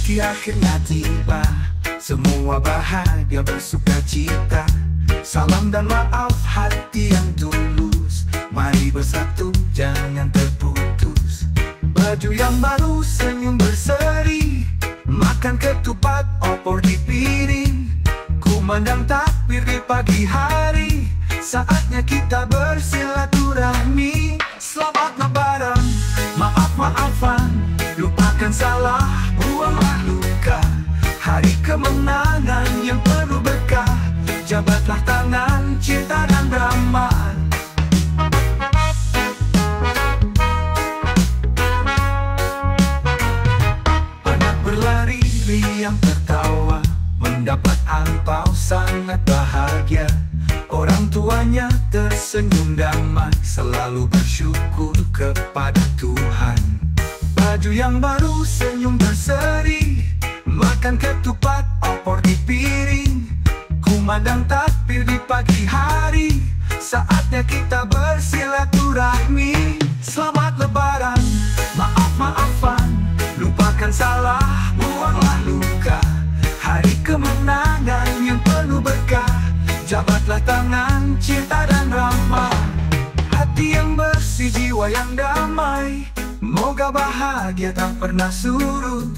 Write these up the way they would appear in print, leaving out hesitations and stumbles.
Meski akhirnya tiba, semua bahagia bersuka cita. Salam dan maaf hati yang tulus, mari bersatu jangan terputus. Baju yang baru senyum berseri, makan ketupat opor di piring. Kumandang takbir di pagi hari, saatnya kita bersilaturahmi. Selamat lebaran, maaf-maafan, lupakan salah, buanglah luka. Hari kemenangan yang penuh berkah, jabatlah tangan, cinta dan damai. Anak berlari, riang tertawa, mendapat angpau sangat bahagia. Orang tuanya tersenyum damai, selalu bersyukur kepada Tuhan. Baju yang baru senyum berseri, makan ketupat opor di piring. Kumandang takbir di pagi hari, saatnya kita bersilaturahmi. Selamat lebaran, maaf-maafan, lupakan salah, buanglah luka. Hari kemenangan yang penuh berkah, jabatlah tangan, cinta dan ramah. Hati yang bersih, jiwa yang damai, moga bahagia tak pernah surut.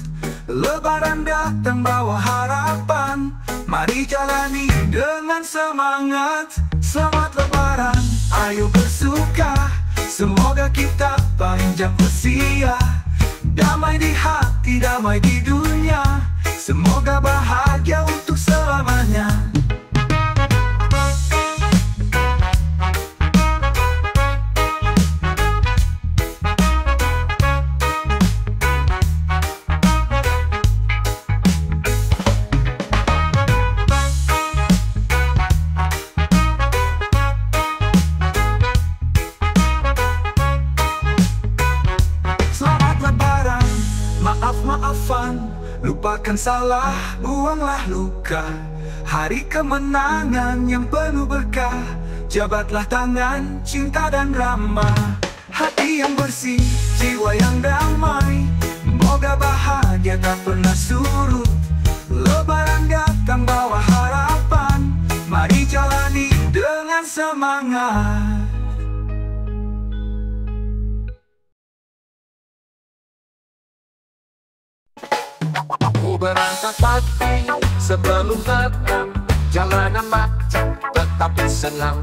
Lebaran datang bawa harapan, mari jalani dengan semangat. Selamat lebaran, ayo bersuka, semoga kita panjang usia. Damai di hati, damai di dunia, semoga bahagia untuk selamanya. Maaf-maafan, lupakan salah, buanglah luka. Hari kemenangan yang penuh berkah, jabatlah tangan, cinta dan ramah. Hati yang bersih, jiwa yang damai, moga bahagia tak pernah surut. Lebaran datang bawa harapan, mari jalani dengan semangat. Aku berangkat pagi sebelum terang, jalanan macet tetapi senang.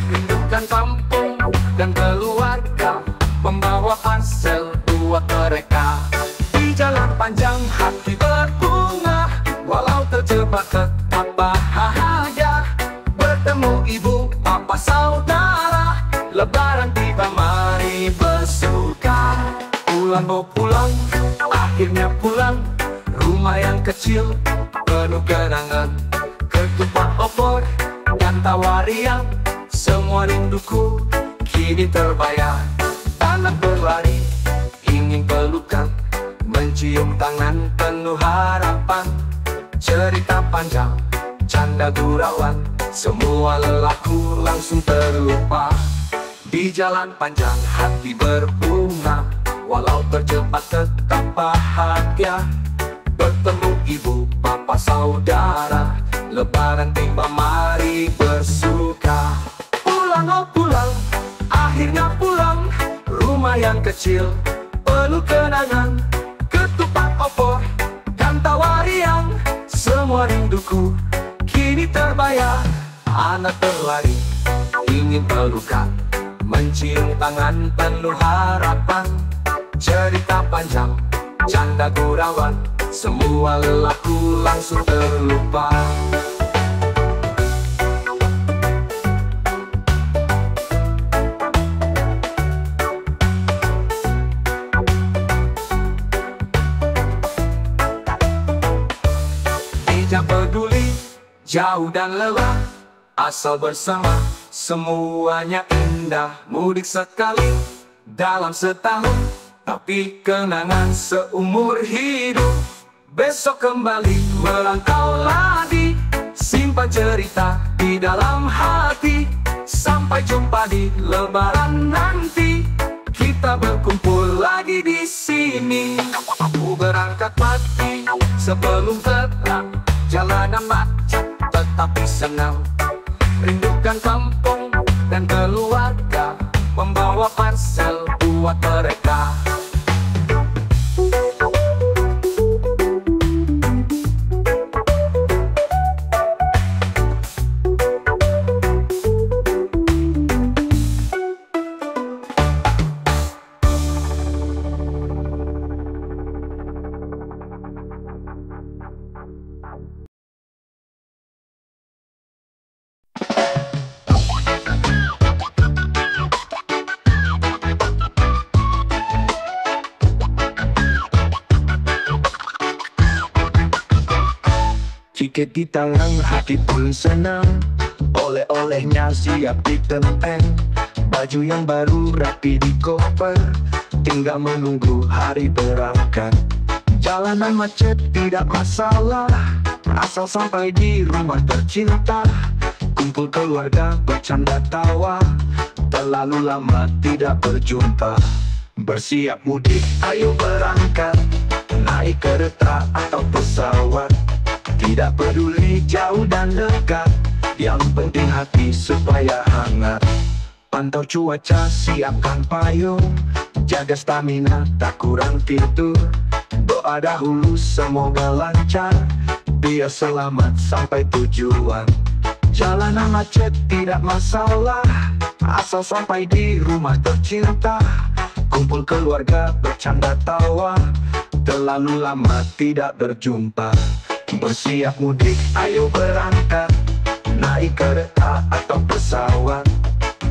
Rindukan kampung dan keluarga, membawa hasil buat mereka. Di jalan panjang hati berbunga, walau terjebak tetap bahagia. Bertemu ibu, papa, saudara, lebaran tiba mari bersuka. Pulang oh pulang, akhirnya pulang. Rumah yang kecil, penuh kenangan. Ketupat opor dan tawa riang, semua rinduku kini terbayar. Anak berlari, ingin pelukan, mencium tangan penuh harapan. Cerita panjang, canda gurauan, semua lelahku langsung terlupa. Di jalan panjang hati berbunga, walau terjebak tetap bahagia. Bertemu ibu, papa, saudara, lebaran tiba mari bersuka. Pulang oh pulang, akhirnya pulang. Rumah yang kecil, penuh kenangan. Ketupat opor dan tawa riang, semua rinduku kini terbayar. Anak berlari, ingin pelukan, mencium tangan penuh harapan. Cerita panjang, canda gurauan, semua lelahku langsung terlupa. Tidak peduli jauh dan lelah, asal bersama semuanya indah. Mudik sekali dalam setahun, tapi kenangan seumur hidup. Besok kembali merantau lagi, simpan cerita di dalam hati. Sampai jumpa di lebaran nanti, kita berkumpul lagi di sini. Aku berangkat pagi Sebelum terang, jalanan macet tetapi senang. Rindukan kampung dan keluarga, membawa parsel buat mereka. Tiket di tangan, hati pun senang. Oleh-olehnya siap ditenteng. Baju yang baru rapi di koper, tinggal menunggu hari berangkat. Jalanan macet tidak masalah, asal sampai di rumah tercinta. Kumpul keluarga, bercanda tawa, terlalu lama tidak berjumpa. Bersiap mudik, ayo berangkat, naik kereta atau pesawat. Tidak peduli jauh dan dekat, yang penting hati supaya hangat. Pantau cuaca, siapkan payung, jaga stamina, tak kurang tidur. Doa dahulu semoga lancar, biar selamat sampai tujuan. Jalanan macet tidak masalah, asal sampai di rumah tercinta. Kumpul keluarga, bercanda tawa, terlalu lama tidak berjumpa. Bersiap mudik, ayo berangkat, naik kereta atau pesawat.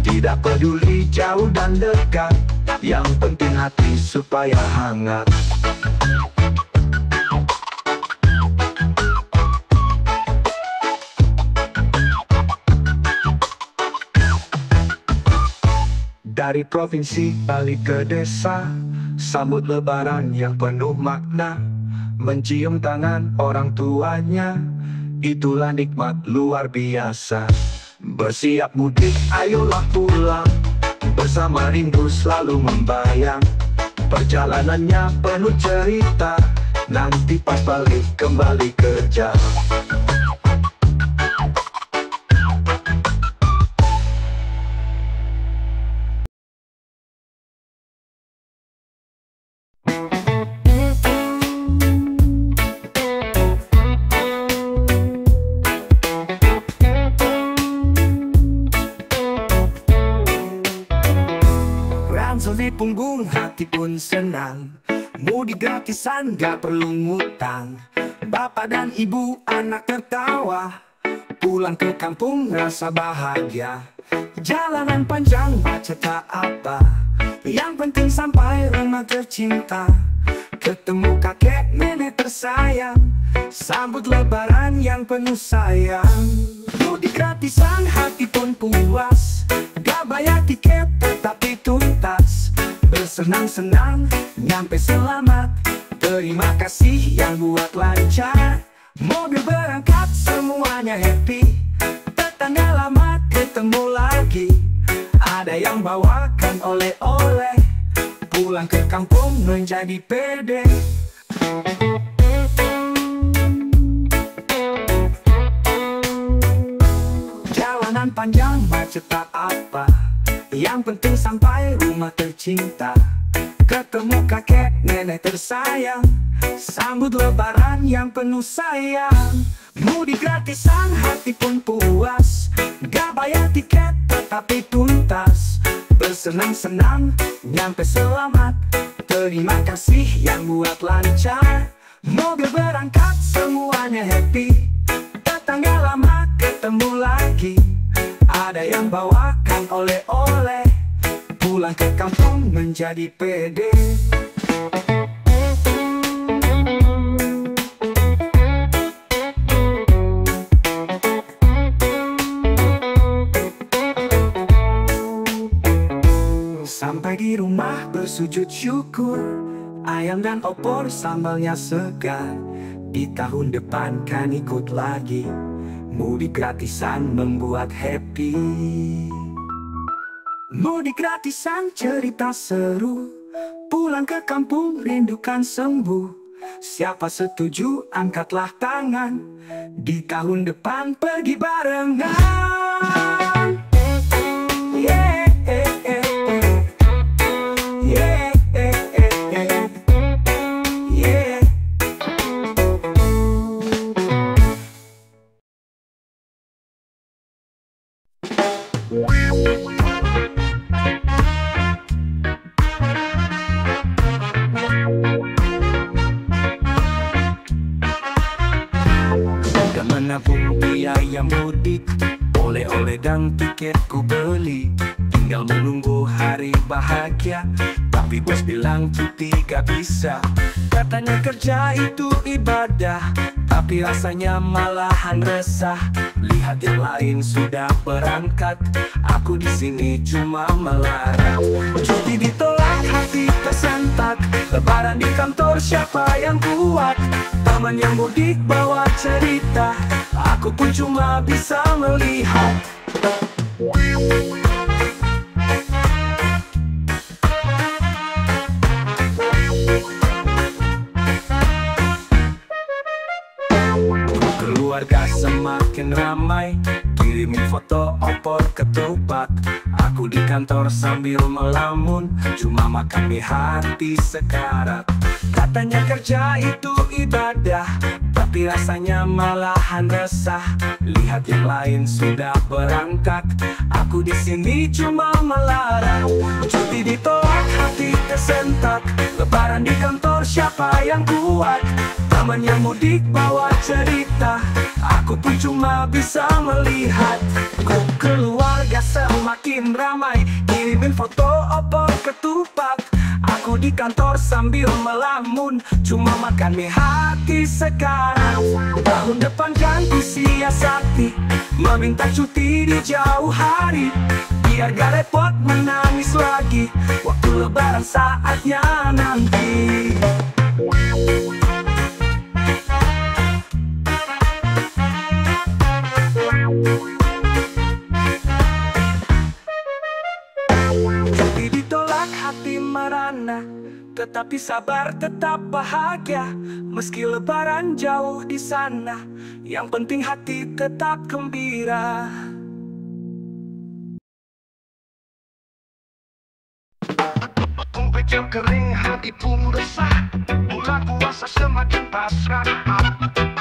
Tidak peduli jauh dan dekat, yang penting hati supaya hangat. Dari provinsi balik ke desa, sambut lebaran yang penuh makna. Mencium tangan orang tuanya, itulah nikmat luar biasa. Bersiap mudik, ayolah pulang, bersama rindu selalu membayang. Perjalanannya penuh cerita, nanti pas balik kembali kerja. Di punggung hati pun senang, mudik gratisan gak perlu ngutang. Bapak dan ibu anak tertawa, pulang ke kampung rasa bahagia. Jalanan panjang macet tak apa, yang penting sampai rumah tercinta. Ketemu kakek nenek tersayang, sambut lebaran yang penuh sayang. Mudik gratisan hati pun puas, gak bayar tiket tetapi tuntas. Bersenang-senang, nyampe selamat, terima kasih yang buat lancar. Mobil berangkat, semuanya happy, tetangga lama ketemu lagi. Ada yang bawakan oleh-oleh, pulang ke kampung menjadi pede. Jalanan panjang macet tak apa, yang penting sampai rumah tercinta. Ketemu kakek nenek tersayang, sambut lebaran yang penuh sayang. Mudik gratisan hati pun puas, gak bayar tiket tetapi tuntas. Bersenang-senang, nyampe selamat, terima kasih yang buat lancar. Mobil berangkat, semuanya happy, tetangga lama ketemu lagi. Ada yang bawakan oleh-oleh, pulang ke kampung menjadi pede. Sampai di rumah bersujud syukur, ayam dan opor sambalnya segar. Di tahun depan kan ikut lagi, mudik gratisan membuat happy. Mudik gratisan cerita seru, pulang ke kampung rindukan sembuh. Siapa setuju angkatlah tangan, di tahun depan pergi barengan. Yeah, yeah, yeah. Dan menabung biaya mudik, oleh-oleh dan tiket ku beli. Tinggal menunggu hari bahagia, tapi bos bilang cuti gak bisa. Katanya kerja itu ibadah, tapi rasanya malahan resah. Lihat yang lain sudah berangkat, aku di sini cuma melarang. Cuti ditolak, hati tersentak. Lebaran di kantor siapa yang kuat? Teman yang mudik bawa cerita, aku pun cuma bisa melihat. Keluarga semakin ramai, kirimin foto opor ketupat. Aku di kantor sambil melamun, cuma makan mie hati sekarat. Katanya kerja itu ibadah, tapi rasanya malahan resah. Lihat yang lain sudah berangkat, aku di sini cuma melarang. Cuti ditolak, hati tersentak. Lebaran di kantor siapa yang kuat? Teman yang mudik bawa cerita, aku pun cuma bisa melihat. Keluarga semakin ramai, kirimin foto opor ketupat. Aku di kantor sambil melamun, cuma makan mie hati sekarang. Tahun depan kan ku siasati, meminta cuti di jauh hari, biar gak repot menangis lagi waktu lebaran saatnya nanti. Cuti ditolak, hati merana, tetapi sabar tetap bahagia. Meski lebaran jauh di sana, yang penting hati tetap gembira. Jam kering, hati pun resah. Bulan puasa semakin pasrah,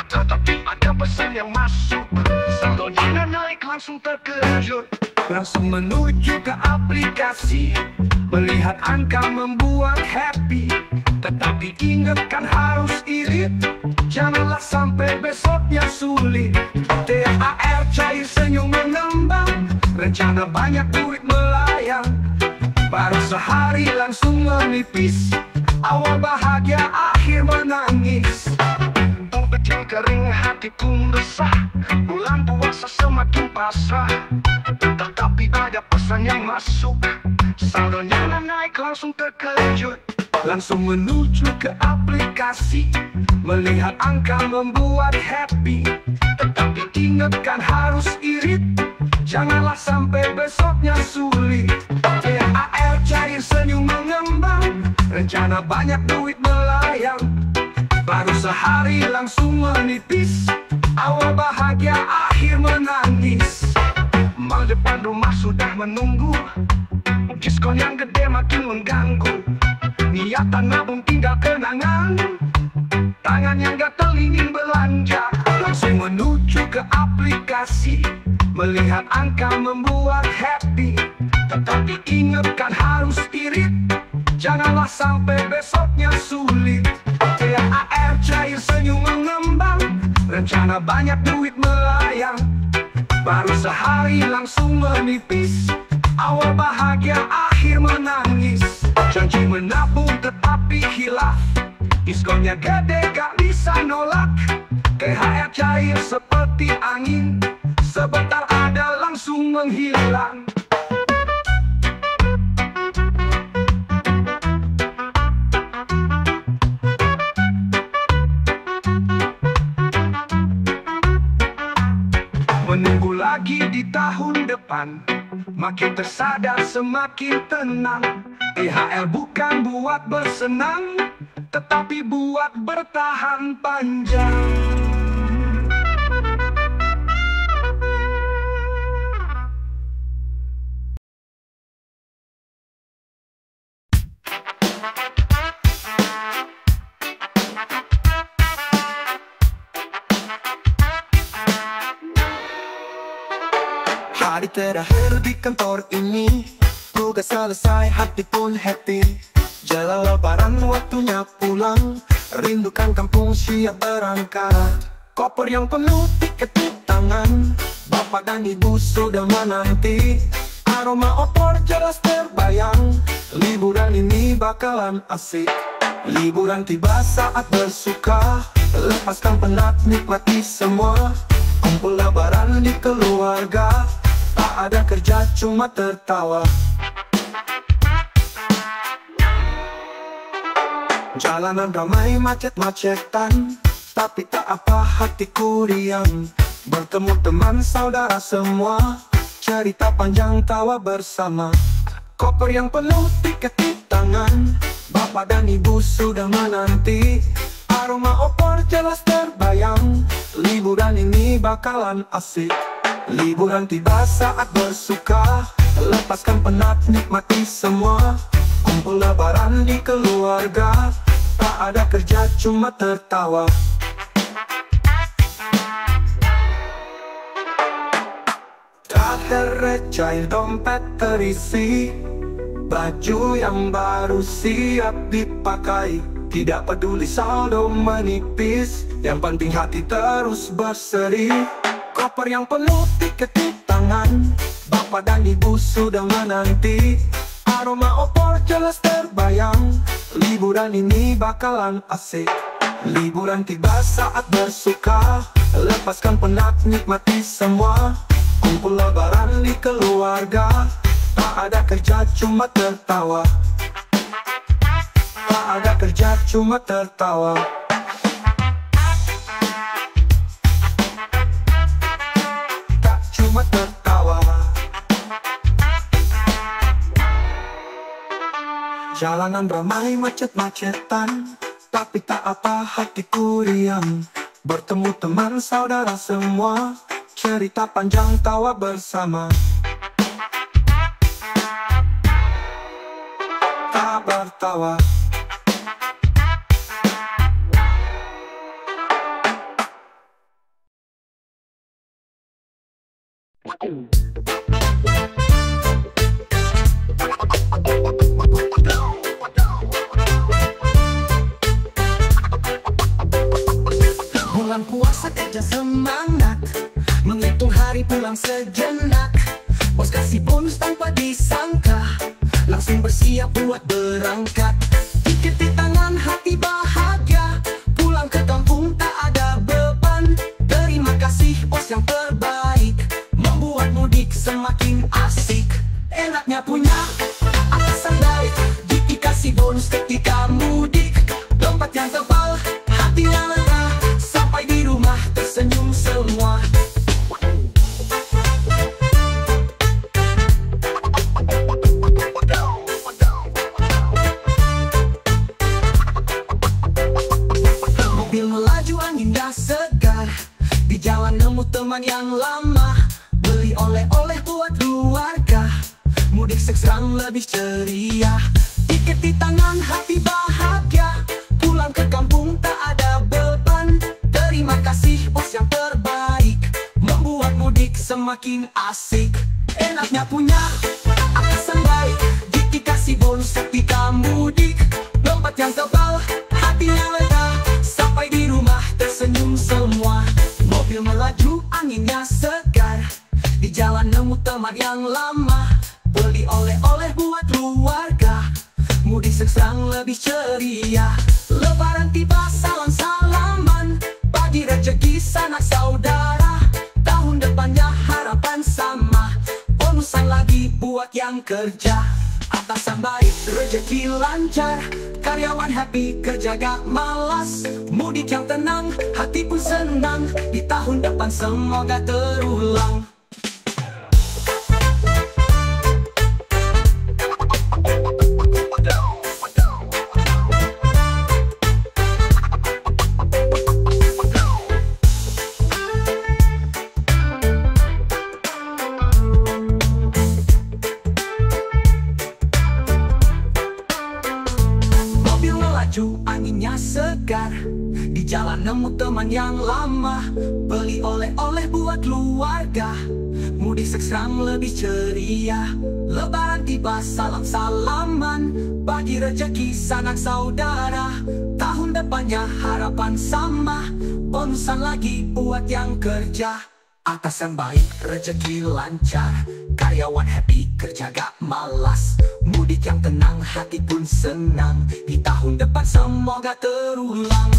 tetapi ada pesan yang masuk. Saldonya naik langsung terkejut. Langsung menuju ke aplikasi, melihat angka membuat happy. Tetapi ingatkan harus irit, janganlah sampai besoknya sulit. THR cair, senyum mengembang, rencana banyak duit melayang. Baru sehari langsung menipis, awal bahagia akhir menangis. Kecil kering, hati pun resah. Bulan puasa semakin pasrah, tetapi ada pesan yang masuk. Saldonya naik langsung terkejut. Langsung menuju ke aplikasi, melihat angka membuat happy. Tetapi ingatkan harus irit, janganlah sampai besoknya sulit. THR cair, senyum mengembang, rencana banyak duit melayang. Baru sehari langsung menipis, awal bahagia akhir menangis. Mal depan rumah sudah menunggu, diskon yang gede makin mengganggu. Niatan nabung tinggal kenangan, tangan yang gatel ingin belanja. Langsung menuju ke aplikasi, melihat angka membuat happy. Tetapi ingatkan harus irit, janganlah sampai besoknya sulit. THR cair, senyum mengembang, rencana banyak duit melayang. Baru sehari langsung menipis, awal bahagia akhir menangis. Janji menabung tetapi hilaf, diskonnya gede gak bisa nolak. THR cair seperti angin, sebentar ada langsung menghilang. Menunggu lagi di tahun depan, makin tersadar semakin tenang. THR bukan buat bersenang, tetapi buat bertahan panjang. Hari terakhir di kantor ini, tugas selesai, hati pun happy. Jelang lebaran waktunya pulang, rindukan kampung siap berangkat. Koper yang penuh, tiket di tangan, bapak dan ibu sudah menanti. Aroma opor jelas terbayang, liburan ini bakalan asik. Liburan tiba saat bersuka, lepaskan penat, nikmati semua. Kumpul lebaran di keluarga, tak ada kerja cuma tertawa. Jalanan ramai macet-macetan, tapi tak apa hatiku riang. Bertemu teman saudara semua, cerita panjang tawa bersama. Koper yang penuh, tiket di tangan, bapak dan ibu sudah menanti. Aroma opor jelas terbayang, liburan ini bakalan asik. Liburan tiba saat bersuka, lepaskan penat, nikmati semua. Kumpul lebaran di keluarga, tak ada kerja cuma tertawa. Tak tercair, dompet terisi, baju yang baru siap dipakai. Tidak peduli saldo menipis, yang penting hati terus berseri. Koper yang penuh, tiket di tangan, bapak dan ibu sudah menanti. Aroma opor jelas terbayang, liburan ini bakalan asik. Liburan tiba saat bersuka, lepaskan penat, nikmati semua. Kumpul lebaran di keluarga, tak ada kerja cuma tertawa. Tak ada kerja cuma tertawa. Tak cuma tertawa. Jalanan ramai macet-macetan, tapi tak apa hatiku riang. Bertemu teman saudara semua, cerita panjang tawa bersama. Tak bertawa. Bulan puasa kerja semangat, menghitung hari pulang sejenak. Bos kasih bonus tanpa disangka, langsung bersiap buat berangkat. Tiket di tangan, hati bahagia, pulang ke kampung tak ada beban. Terima kasih bos yang terbaik, membuat mudik semakin asik. Enaknya punya atasan baik, dikasih bonus ketika mudik. Dompet yang tebal, hati yang lega, sampai di rumah tersenyum semua. Mobil melaju, angin dah segar, di jalan nemu teman yang lama. Beli oleh-oleh buat keluarga, mudik sekarang lebih ceria. Tiket di tangan, hati bahagia, pulang ke kampung tak ada beban. Terima kasih bos yang terbaik, membuat mudik semakin asik. Enaknya punya atasan baik, dikasih bonus ketika mudik. Dompet yang tebal, hatinya lega, sampai di rumah tersenyum semua. Mobil melaju, anginnya segar, di jalan nemu teman yang lama. Beli oleh-oleh buat keluarga, mudik sekarang lebih ceria. Lebaran tiba, salam-salaman, bagi rezeki sanak saudara. Tahun depannya harapan sama, bonusan lagi buat yang kerja. Atasan baik, rezeki lancar, karyawan happy, kerja gak malas. Mudik yang tenang, hati pun senang, di tahun depan semoga terulang. nemu teman yang lama, beli oleh-oleh buat keluarga. Mudik sekarang lebih ceria, Lebaran tiba salam-salaman, bagi rezeki sanak saudara. Tahun depannya harapan sama, bonusan lagi buat yang kerja. Atasan baik, rezeki lancar, karyawan happy, kerja gak malas. Mudik yang tenang, hati pun senang, di tahun depan semoga terulang.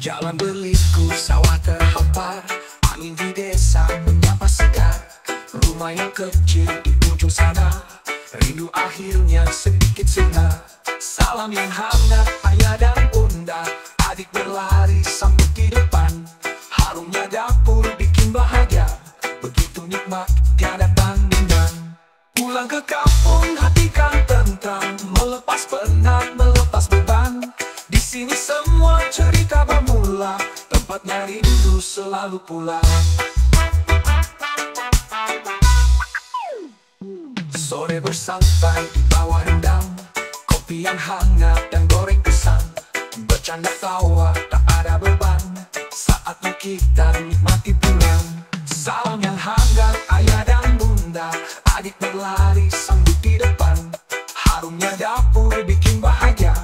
Jalan berliku, sawah terhampar, angin di desa menyapa segar. Rumah yang kecil di ujung sana, rindu akhirnya sedikit sena. Salam yang hangat, ayah dan bunda, adik berlari sambut di depan. Harumnya dapur bikin bahagia, begitu nikmat tiada tandingan. Pulang ke kampung hati kan tentram, melepas penat, melepas beban. Di sini semua cerita bermula, tempatnya rindu selalu pulang. Sore bersantai di bawah rendang, kopi yang hangat dan goreng pisang. Bercanda tawa tak ada beban, saatnya kita nikmati pulang. Salam yang hangat ayah dan bunda, adik berlari sambut di depan. Harumnya dapur bikin bahagia,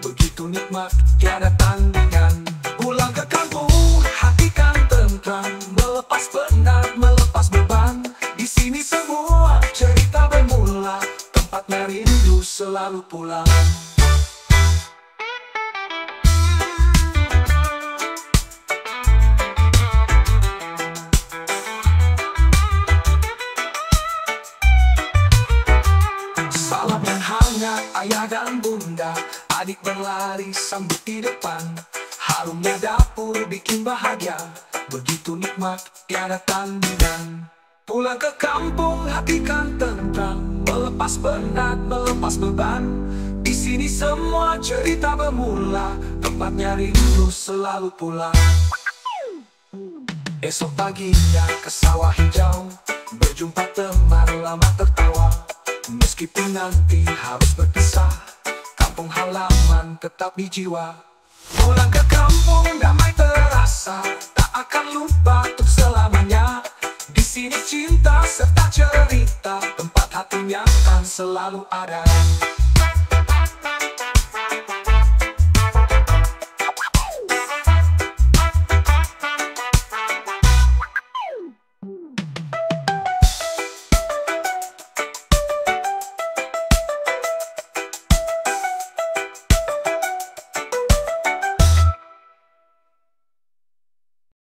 begitu nikmat tiada tandingan. Pulang ke kampung hati kan tentram, melepas penat, melepas beban. Di sini semua cerita bermula, tempatnya rindu selalu pulang. Salam yang hangat ayah dan bunda, adik berlari sambut di depan. Harumnya dapur bikin bahagia, begitu nikmat tiada tandingan. Pulang ke kampung hati kan tentram, melepas penat, melepas beban. Di sini semua cerita bermula, tempatnya rindu selalu pulang. Esok paginya ke sawah hijau, berjumpa teman lama tertawa. Meskipun nanti harus berpisah, kampung halaman tetap di jiwa. Pulang ke kampung damai terasa, tak akan lupa untuk selamanya. Di sini cinta serta cerita, tempat hatinya kan selalu ada.